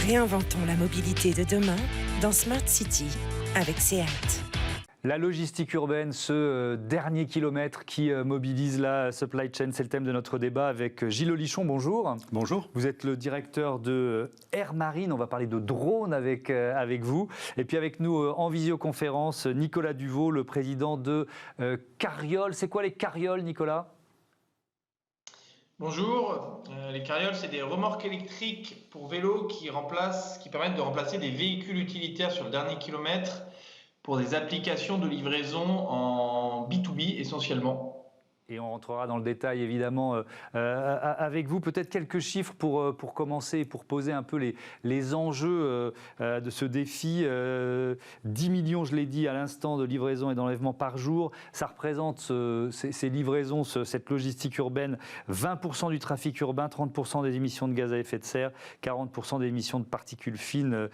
Réinventons la mobilité de demain dans Smart City avec SEAT. La logistique urbaine, ce dernier kilomètre qui mobilise la supply chain, c'est le thème de notre débat avec Gilles Olichon. Bonjour. Bonjour. Vous êtes le directeur de Air Marine. On va parler de drones avec vous. Et puis avec nous en visioconférence, Nicolas Duvaux, le président de Carriole. C'est quoi les carrioles, Nicolas ? Bonjour, les carrioles, c'est des remorques électriques pour vélos qui permettent de remplacer des véhicules utilitaires sur le dernier kilomètre pour des applications de livraison en B2B essentiellement. Et on rentrera dans le détail évidemment avec vous. Peut-être quelques chiffres pour commencer, pour poser un peu les enjeux de ce défi. 10 millions, je l'ai dit à l'instant, de livraisons et d'enlèvements par jour. Ça représente ces livraisons, cette logistique urbaine, 20% du trafic urbain, 30% des émissions de gaz à effet de serre, 40% des émissions de particules fines,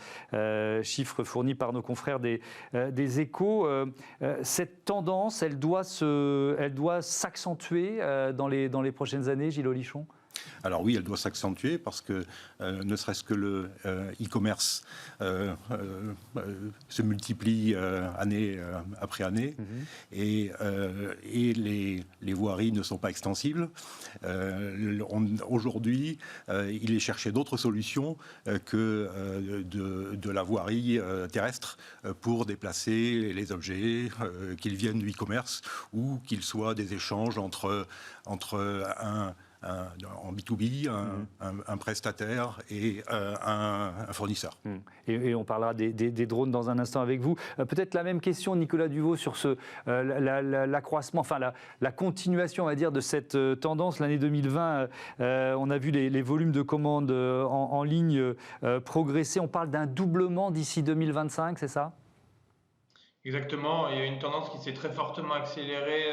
chiffres fournis par nos confrères des Échos. Cette tendance, elle doit s'accentuer dans les prochaines années, Gilles Olichon ? Alors oui, elle doit s'accentuer parce que ne serait-ce que le e-commerce se multiplie année après année et les voiries ne sont pas extensibles. Aujourd'hui, il est cherché d'autres solutions que de la voirie terrestre pour déplacer les objets, qu'ils viennent du e-commerce ou qu'ils soient des échanges entre en B2B, un prestataire et un fournisseur. Et on parlera des drones dans un instant avec vous. Peut-être la même question, Nicolas Duvaux, sur l'accroissement, enfin la continuation, on va dire, de cette tendance. L'année 2020, on a vu les volumes de commandes en ligne progresser. On parle d'un doublement d'ici 2025, c'est ça ? Exactement, il y a une tendance qui s'est très fortement accélérée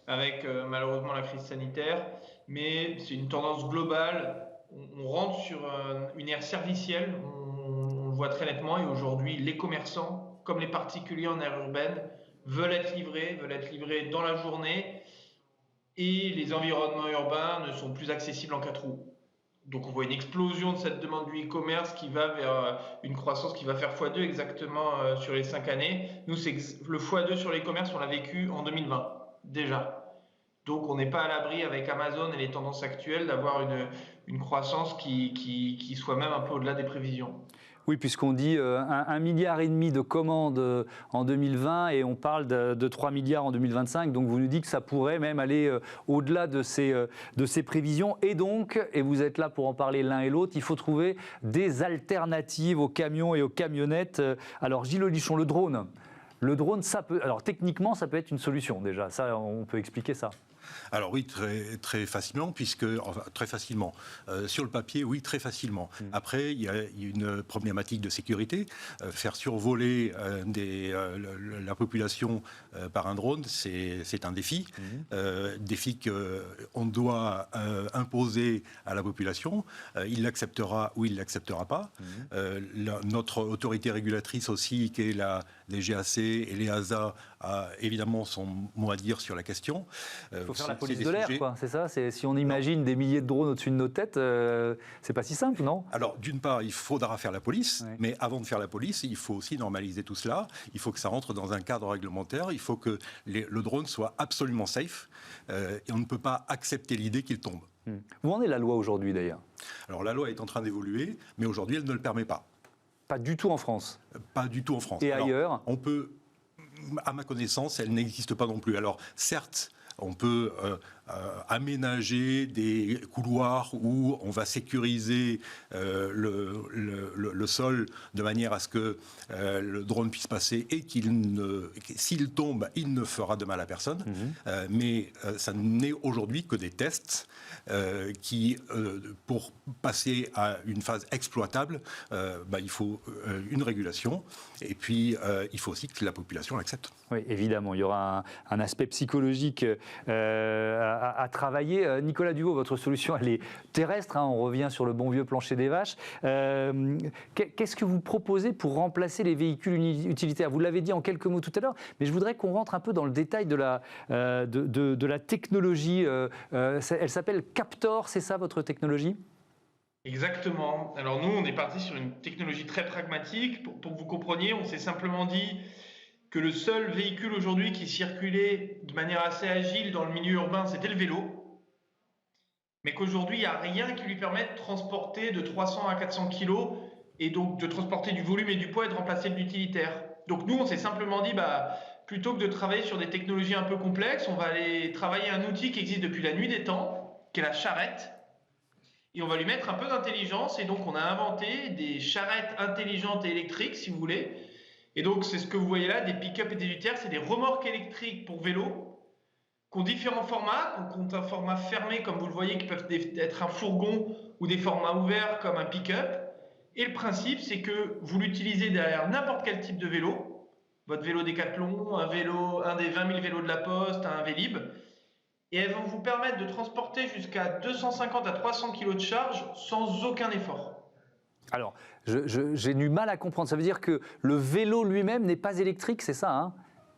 avec malheureusement la crise sanitaire, mais c'est une tendance globale. On rentre sur une ère servicielle, on le voit très nettement, et aujourd'hui les commerçants, comme les particuliers en aire urbaine, veulent être livrés dans la journée, et les environnements urbains ne sont plus accessibles en 4 roues. Donc on voit une explosion de cette demande du e-commerce qui va vers une croissance qui va faire x2 exactement sur les 5 années. Nous, le x2 sur l'e-commerce, on l'a vécu en 2020 déjà. Donc on n'est pas à l'abri avec Amazon et les tendances actuelles d'avoir une croissance qui soit même un peu au-delà des prévisions. Oui, puisqu'on dit 1,5 milliard de commandes en 2020 et on parle de 3 milliards en 2025. Donc vous nous dites que ça pourrait même aller au-delà de ces prévisions. Et donc, et vous êtes là pour en parler l'un et l'autre, il faut trouver des alternatives aux camions et aux camionnettes. Alors Gilles Olichon, le drone, ça peut, alors techniquement, ça peut être une solution déjà. Ça, on peut expliquer ça. Alors oui, très facilement, très facilement. Sur le papier, oui, très facilement. Après, il y a une problématique de sécurité. Faire survoler la population par un drone, c'est un défi. Défi qu'on doit imposer à la population. Il l'acceptera ou il ne l'acceptera pas. Notre autorité régulatrice aussi, qui est la DGAC et l'EASA, a évidemment son mot à dire sur la question. Il faut faire la police de l'air, quoi, c'est ça ? Si on imagine des milliers de drones au-dessus de nos têtes, c'est pas si simple, non ? Alors, d'une part, il faudra faire la police, mais avant de faire la police, il faut aussi normaliser tout cela. Il faut que ça rentre dans un cadre réglementaire. Il faut que le drone soit absolument safe. Et on ne peut pas accepter l'idée qu'il tombe. Où en est la loi aujourd'hui, d'ailleurs ? Alors, la loi est en train d'évoluer, mais aujourd'hui, elle ne le permet pas. Pas du tout en France ? Pas du tout en France. Et ailleurs ? On peut, à ma connaissance, elle n'existe pas non plus. Alors, certes, on peut aménager des couloirs où on va sécuriser le sol de manière à ce que le drone puisse passer et s'il tombe, il ne fera de mal à personne. Mais ça n'est aujourd'hui que des tests qui, pour passer à une phase exploitable, il faut une régulation et puis il faut aussi que la population l'accepte. Oui, évidemment, il y aura un aspect psychologique à travailler. Nicolas Duvaux, votre solution, elle est terrestre, on revient sur le bon vieux plancher des vaches. Qu'est-ce que vous proposez pour remplacer les véhicules utilitaires ? Vous l'avez dit en quelques mots tout à l'heure, mais je voudrais qu'on rentre un peu dans le détail de la technologie. Elle s'appelle Captor, c'est ça votre technologie ? Exactement. Alors nous, on est parti sur une technologie très pragmatique. Pour que vous compreniez, on s'est simplement dit que le seul véhicule aujourd'hui qui circulait de manière assez agile dans le milieu urbain, c'était le vélo. Mais qu'aujourd'hui, il n'y a rien qui lui permette de transporter de 300 à 400 kilos et donc de transporter du volume et du poids et de remplacer de l'utilitaire. Donc nous, on s'est simplement dit, plutôt que de travailler sur des technologies un peu complexes, on va aller travailler un outil qui existe depuis la nuit des temps, qui est la charrette. Et on va lui mettre un peu d'intelligence. Et donc, on a inventé des charrettes intelligentes et électriques, si vous voulez. Et donc, c'est ce que vous voyez là, des pick-up et des utilitaires. C'est des remorques électriques pour vélo, qui ont différents formats. Donc, ont un format fermé, comme vous le voyez, qui peuvent être un fourgon, ou des formats ouverts, comme un pick-up. Et le principe, c'est que vous l'utilisez derrière n'importe quel type de vélo. Votre vélo Décathlon, un des 20 000 vélos de la Poste, un Vélib. Et elles vont vous permettre de transporter jusqu'à 250 à 300 kg de charge sans aucun effort. Alors, j'ai du mal à comprendre. Ça veut dire que le vélo lui-même n'est pas électrique, c'est ça, hein?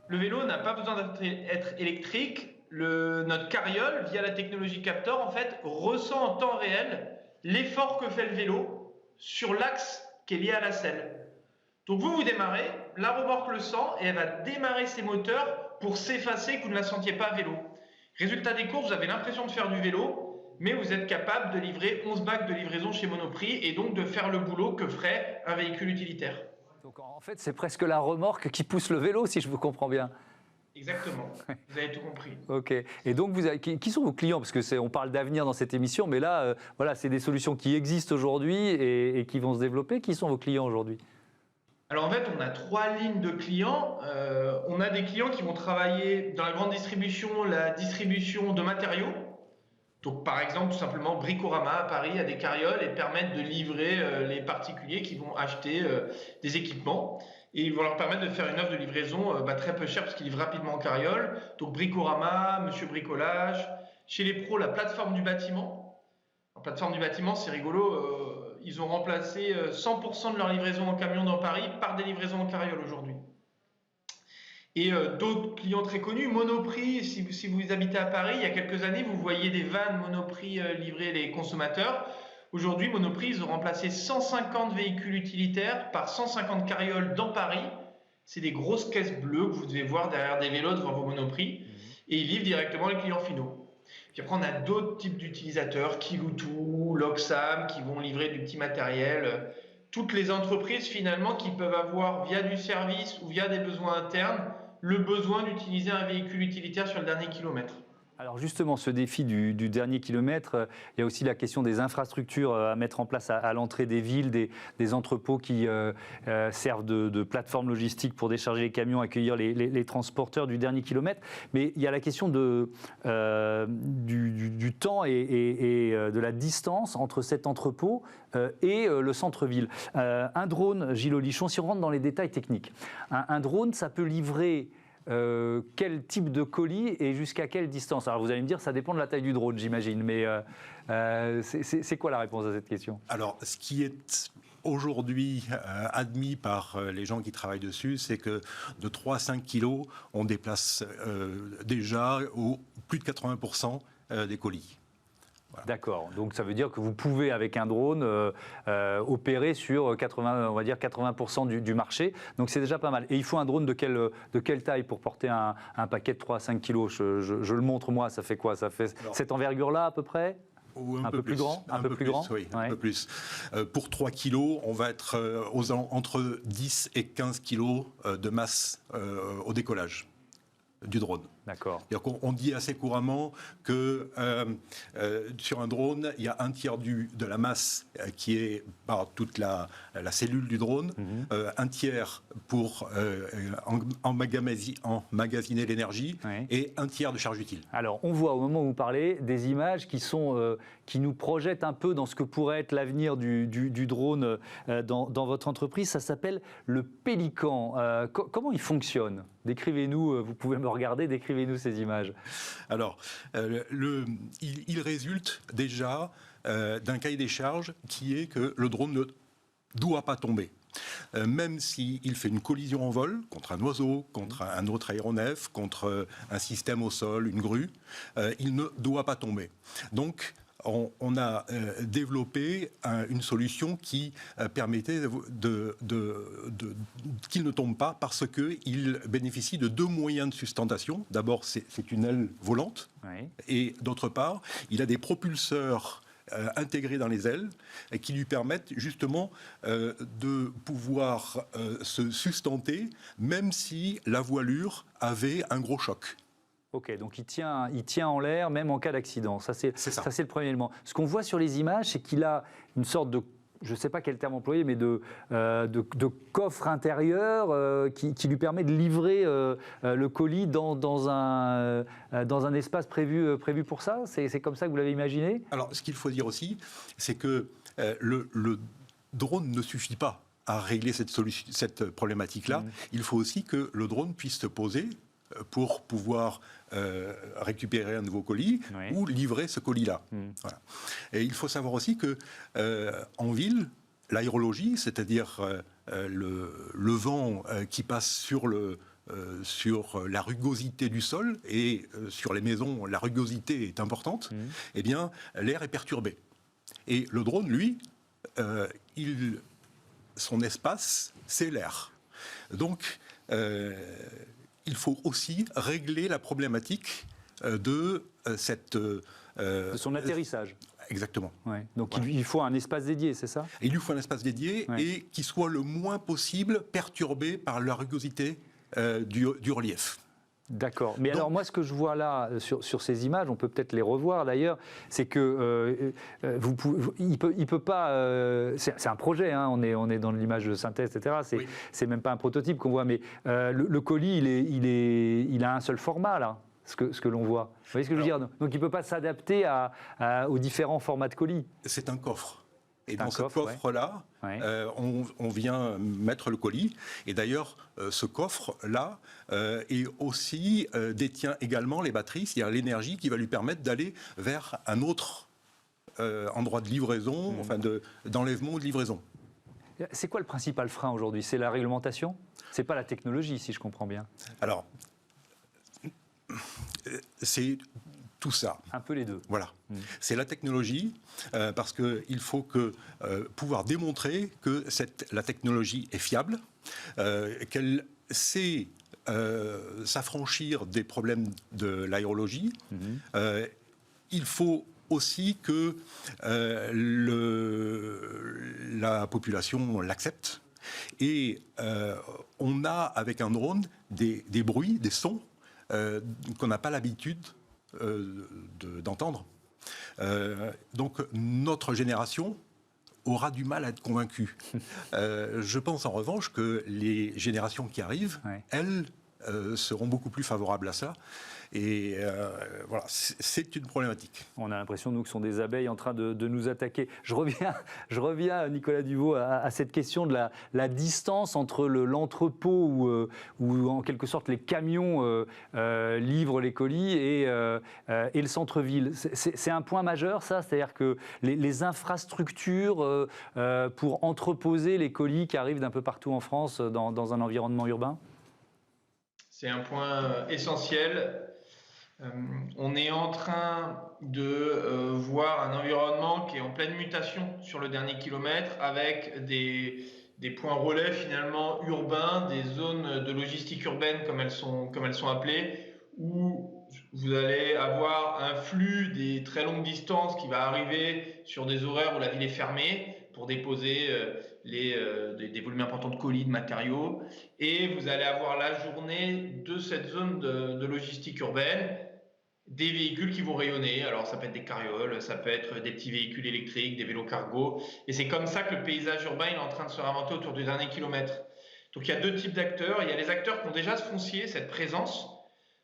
Le vélo n'a pas besoin d'être électrique. Notre carriole, via la technologie Captor, en fait, ressent en temps réel l'effort que fait le vélo sur l'axe qui est lié à la selle. Donc vous démarrez, la remorque le sent et elle va démarrer ses moteurs pour s'effacer, que vous ne la sentiez pas à vélo. Résultat des courses, vous avez l'impression de faire du vélo, mais vous êtes capable de livrer 11 bacs de livraison chez Monoprix et donc de faire le boulot que ferait un véhicule utilitaire. Donc en fait, c'est presque la remorque qui pousse le vélo, si je vous comprends bien. Exactement, vous avez tout compris. Ok. Et donc, qui sont vos clients? Parce que on parle d'avenir dans cette émission, mais là, voilà, c'est des solutions qui existent aujourd'hui et qui vont se développer. Qui sont vos clients aujourd'hui? Alors en fait, on a 3 lignes de clients. On a des clients qui vont travailler dans la grande distribution, la distribution de matériaux. Donc par exemple, tout simplement, Bricorama à Paris a des carrioles et permettent de livrer les particuliers qui vont acheter des équipements. Et ils vont leur permettre de faire une offre de livraison très peu chère parce qu'ils livrent rapidement en carriole. Donc Bricorama, Monsieur Bricolage. Chez les pros, la plateforme du bâtiment. La plateforme du bâtiment, c'est rigolo. Ils ont remplacé 100% de leur livraison en camion dans Paris par des livraisons en carriole aujourd'hui. Et d'autres clients très connus, Monoprix, si vous habitez à Paris, il y a quelques années, vous voyez des vannes Monoprix livrer les consommateurs. Aujourd'hui, Monoprix, ils ont remplacé 150 véhicules utilitaires par 150 carrioles dans Paris. C'est des grosses caisses bleues que vous devez voir derrière des vélos devant vos Monoprix. Et ils livrent directement les clients finaux. Puis après, on a d'autres types d'utilisateurs, Kiloutou, Loxam, qui vont livrer du petit matériel. Toutes les entreprises, finalement, qui peuvent avoir, via du service ou via des besoins internes, le besoin d'utiliser un véhicule utilitaire sur le dernier kilomètre. Alors justement, ce défi du dernier kilomètre, il y a aussi la question des infrastructures à mettre en place à l'entrée des villes, des entrepôts qui servent de plateforme logistique pour décharger les camions, accueillir les transporteurs du dernier kilomètre. Mais il y a la question du temps et de la distance entre cet entrepôt et le centre-ville. Un drone, Gilles Olichon, si on rentre dans les détails techniques, un drone, ça peut livrer quel type de colis et jusqu'à quelle distance? Alors vous allez me dire, ça dépend de la taille du drone, j'imagine, mais c'est quoi la réponse à cette question? Alors, ce qui est aujourd'hui admis par les gens qui travaillent dessus, c'est que de 3 à 5 kilos, on déplace déjà plus de 80% des colis. Voilà. D'accord, donc ça veut dire que vous pouvez avec un drone opérer sur 80% du marché, donc c'est déjà pas mal. Et il faut un drone de quelle taille pour porter un paquet de 3 à 5 kilos? Je le montre moi, ça fait quoi? Ça fait cette envergure-là à peu près? Ou un peu plus grand, un peu plus grand, oui, ouais. Un peu plus. Pour 3 kilos, on va être entre 10 et 15 kilos de masse au décollage du drone. D'accord. On dit assez couramment que sur un drone, il y a un tiers de la masse qui est par toute la cellule du drone, un tiers pour emmagasiner l'énergie, oui, et un tiers de charge utile. Alors, on voit au moment où vous parlez des images qui nous projettent un peu dans ce que pourrait être l'avenir du drone dans votre entreprise. Ça s'appelle le Pélican. Comment il fonctionne? Décrivez-nous, vous pouvez me regarder, décrivez-nous ces images. Alors, il résulte déjà d'un cahier des charges qui est que le drone ne doit pas tomber. Même s'il fait une collision en vol contre un oiseau, contre un autre aéronef, contre un système au sol, une grue, il ne doit pas tomber. Donc, on a développé une solution qui permettait qu'il ne tombe pas parce qu'il bénéficie de deux moyens de sustentation. D'abord, c'est une aile volante, oui. Et d'autre part, il a des propulseurs intégrés dans les ailes et qui lui permettent justement de pouvoir se sustenter même si la voilure avait un gros choc. Ok, donc il tient en l'air même en cas d'accident. Ça, c'est le premier élément. Ce qu'on voit sur les images, c'est qu'il a une sorte de, je ne sais pas quel terme employer, mais de coffre intérieur qui lui permet de livrer le colis dans un espace prévu pour ça. C'est comme ça que vous l'avez imaginé? Alors, ce qu'il faut dire aussi, c'est que le drone ne suffit pas à régler cette problématique-là. Il faut aussi que le drone puisse se poser pour pouvoir récupérer un nouveau colis, oui. Ou livrer ce colis-là. Voilà. Et il faut savoir aussi que en ville, l'aérologie, c'est-à-dire le vent qui passe sur la rugosité du sol, et sur les maisons, la rugosité est importante, eh bien, l'air est perturbé. Et le drone, lui, son espace, c'est l'air. Donc, il faut aussi régler la problématique de son atterrissage. Exactement. Ouais. Donc voilà. Il faut un espace dédié, c'est ça? Il lui faut un espace dédié, ouais. Et qui soit le moins possible perturbé par la rugosité du relief. D'accord. Mais donc, alors moi, ce que je vois là sur ces images, on peut peut-être les revoir d'ailleurs, c'est que il peut pas. C'est un projet. Hein, on est dans l'image de synthèse, etc. C'est même pas un prototype qu'on voit, mais le colis, il a un seul format là. Ce que l'on voit. Vous voyez ce que je veux dire? Donc il ne peut pas s'adapter aux différents formats de colis. C'est un coffre. Et dans ce coffre-là, ouais. On vient mettre le colis. Et d'ailleurs, ce coffre-là aussi détient également les batteries, c'est-à-dire l'énergie qui va lui permettre d'aller vers un autre endroit de livraison, enfin d'enlèvement ou de livraison. C'est quoi le principal frein aujourd'hui? C'est la réglementation? C'est pas la technologie, si je comprends bien. Alors, c'est tout ça. Un peu les deux. Voilà. C'est la technologie, parce qu'il faut pouvoir démontrer que la technologie est fiable, qu'elle sait s'affranchir des problèmes de l'aérologie. Il faut aussi que la population l'accepte. Et on a, avec un drone, des bruits, des sons qu'on n'a pas l'habitude d'entendre. Donc notre génération aura du mal à être convaincue. Je pense en revanche que les générations qui arrivent, ouais. Elles, seront beaucoup plus favorables à ça. Et voilà, c'est une problématique. On a l'impression, nous, que ce sont des abeilles en train de nous attaquer. Je reviens, Nicolas Duvaux, à cette question de la distance entre l'entrepôt où, en quelque sorte, les camions livrent les colis et le centre-ville. C'est un point majeur, ça? C'est-à-dire que les infrastructures pour entreposer les colis qui arrivent d'un peu partout en France dans un environnement urbain? C'est un point essentiel. On est en train de voir un environnement qui est en pleine mutation sur le dernier kilomètre, avec des points relais finalement urbains, des zones de logistique urbaine comme elles sont appelées, où vous allez avoir un flux des très longues distances qui va arriver sur des horaires où la ville est fermée pour déposer des volumes importants de colis, de matériaux, et vous allez avoir la journée de cette zone de logistique urbaine des véhicules qui vont rayonner. Alors ça peut être des carrioles, ça peut être des petits véhicules électriques, des vélos cargo, et c'est comme ça que le paysage urbain est en train de se réinventer autour du dernier kilomètre. Donc il y a deux types d'acteurs. Il y a les acteurs qui ont déjà ce foncier, cette présence,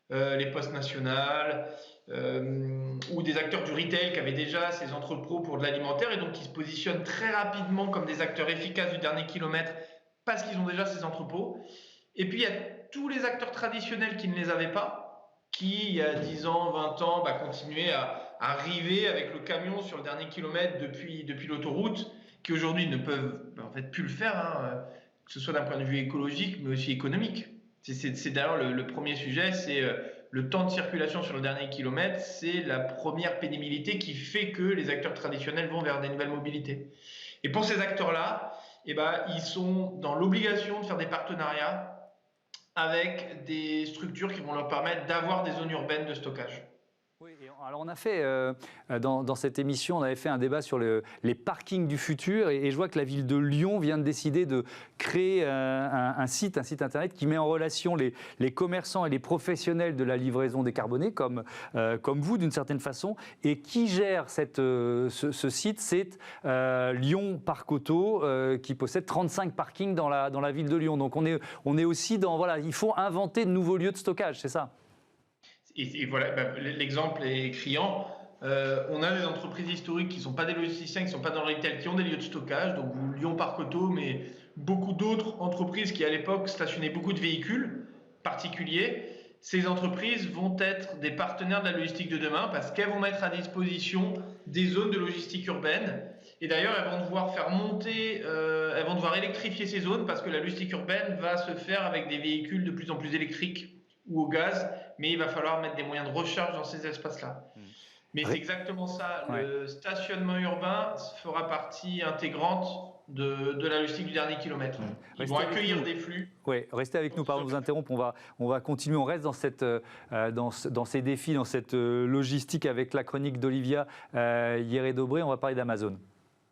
les postes nationales, ou des acteurs du retail qui avaient déjà ces entrepôts pour de l'alimentaire et donc qui se positionnent très rapidement comme des acteurs efficaces du dernier kilomètre parce qu'ils ont déjà ces entrepôts. Et puis il y a tous les acteurs traditionnels qui ne les avaient pas, qui il y a 10 ans, 20 ans, continuaient à arriver avec le camion sur le dernier kilomètre depuis l'autoroute, qui aujourd'hui ne peuvent en fait plus le faire, que ce soit d'un point de vue écologique mais aussi économique. C'est d'ailleurs le premier sujet, c'est le temps de circulation sur le dernier kilomètre, c'est la première pénibilité qui fait que les acteurs traditionnels vont vers des nouvelles mobilités. Et pour ces acteurs-là, eh ben, ils sont dans l'obligation de faire des partenariats avec des structures qui vont leur permettre d'avoir des zones urbaines de stockage. Oui, alors on a fait, dans cette émission, on avait fait un débat sur les parkings du futur et je vois que la ville de Lyon vient de décider de créer un site internet qui met en relation les commerçants et les professionnels de la livraison décarbonée, comme vous d'une certaine façon, et qui gère ce site, c'est Lyon Parc Auto, qui possède 35 parkings dans la ville de Lyon. Donc on est aussi dans, voilà, il faut inventer de nouveaux lieux de stockage, c'est ça? Et voilà, l'exemple est criant. On a des entreprises historiques qui ne sont pas des logisticiens, qui ne sont pas dans le retail, qui ont des lieux de stockage, donc Lyon Parc Auto, mais beaucoup d'autres entreprises qui à l'époque stationnaient beaucoup de véhicules particuliers. Ces entreprises vont être des partenaires de la logistique de demain parce qu'elles vont mettre à disposition des zones de logistique urbaine. Et d'ailleurs, elles vont devoir faire monter, elles vont devoir électrifier ces zones parce que la logistique urbaine va se faire avec des véhicules de plus en plus électriques ou au gaz, mais il va falloir mettre des moyens de recharge dans ces espaces-là. Mais c'est exactement ça, le stationnement urbain fera partie intégrante de la logistique du dernier kilomètre. Ils vont accueillir des flux. Oui, restez avec nous, pardon de vous interrompre, on va continuer, on reste dans ces défis, dans cette logistique avec la chronique d'Olivia Hieré-Dobré, on va parler d'Amazon.